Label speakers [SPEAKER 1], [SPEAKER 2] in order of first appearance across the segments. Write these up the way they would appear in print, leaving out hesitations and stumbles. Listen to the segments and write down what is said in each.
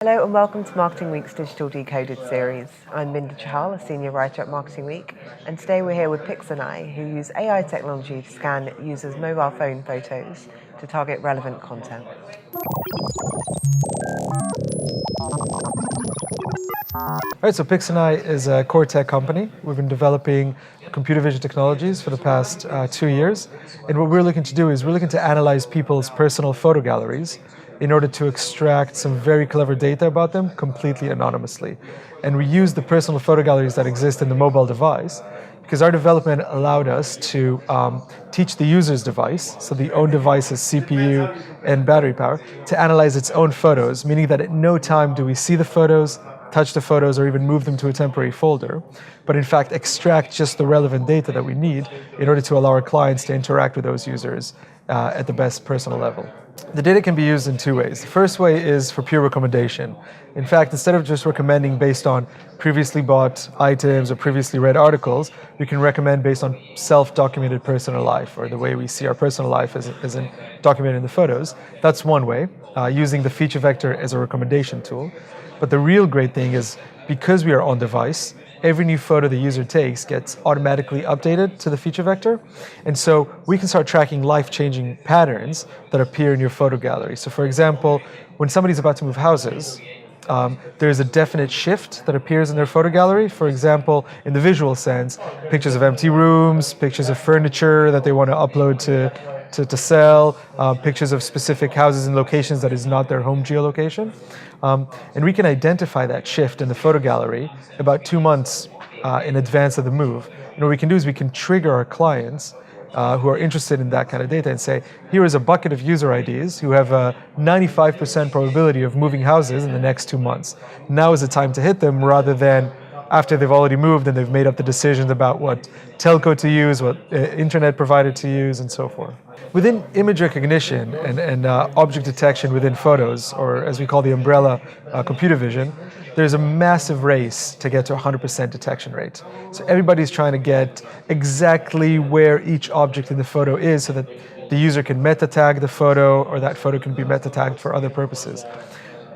[SPEAKER 1] Hello and welcome to Marketing Week's Digital Decoded series. I'm Minda Chahal, a senior writer at Marketing Week, and today we're here with Pixanai, who use AI technology to scan users' mobile phone photos to target relevant content.
[SPEAKER 2] All right, so Pixanai is a core tech company. We've been developing computer vision technologies for the past 2 years. And what we're looking to do is we're looking to analyze people's personal photo galleries in order to extract some very clever data about them completely anonymously. And we use the personal photo galleries that exist in the mobile device because our development allowed us to teach the user's device, so the own device's CPU and battery power, to analyze its own photos, meaning that at no time do we see the photos, touch the photos, or even move them to a temporary folder, but in fact extract just the relevant data that we need in order to allow our clients to interact with those users at the best personal level. The data can be used in two ways. The first way is for pure recommendation. In fact, instead of just recommending based on previously bought items or previously read articles, we can recommend based on self-documented personal life, or the way we see our personal life as in documented in the photos. That's one way, using the feature vector as a recommendation tool. But the real great thing is, because we are on device, every new photo the user takes gets automatically updated to the feature vector. And so we can start tracking life-changing patterns that appear in your photo gallery. So for example, when somebody's about to move houses, there's a definite shift that appears in their photo gallery. For example, in the visual sense, pictures of empty rooms, pictures of furniture that they want to upload to sell, pictures of specific houses and locations that is not their home geolocation. And we can identify that shift in the photo gallery about 2 months in advance of the move. And what we can do is we can trigger our clients who are interested in that kind of data and say, here is a bucket of user IDs who have a 95% probability of moving houses in the next 2 months. Now is the time to hit them, rather than after they've already moved and they've made up the decisions about what telco to use, what internet provider to use, and so forth. Within image recognition and object detection within photos, or as we call the umbrella, computer vision, there's a massive race to get to 100% detection rate. So everybody's trying to get exactly where each object in the photo is so that the user can meta tag the photo, or that photo can be meta tagged for other purposes.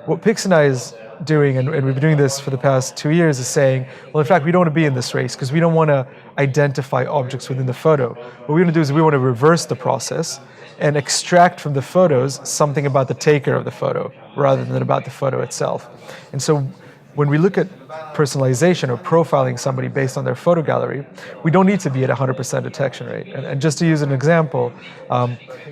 [SPEAKER 2] What Pixanai is doing, and we've been doing this for the past 2 years, is saying, well, in fact, we don't want to be in this race because we don't want to identify objects within the photo. What we want to do is we want to reverse the process and extract from the photos something about the taker of the photo rather than about the photo itself. And so when we look at personalization or profiling somebody based on their photo gallery, we don't need to be at 100% detection rate. And just to use an example,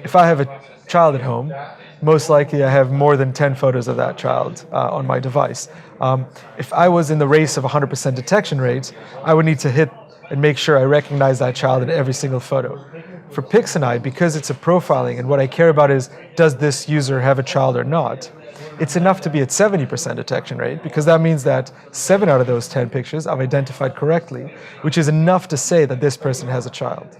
[SPEAKER 2] if I have a child at home, most likely I have more than 10 photos of that child on my device. If I was in the race of 100% detection rate, I would need to hit and make sure I recognize that child in every single photo. For Pixanai, because it's a profiling and what I care about is, does this user have a child or not, it's enough to be at 70% detection rate, because that means that 7 out of those 10 pictures I've identified correctly, which is enough to say that this person has a child.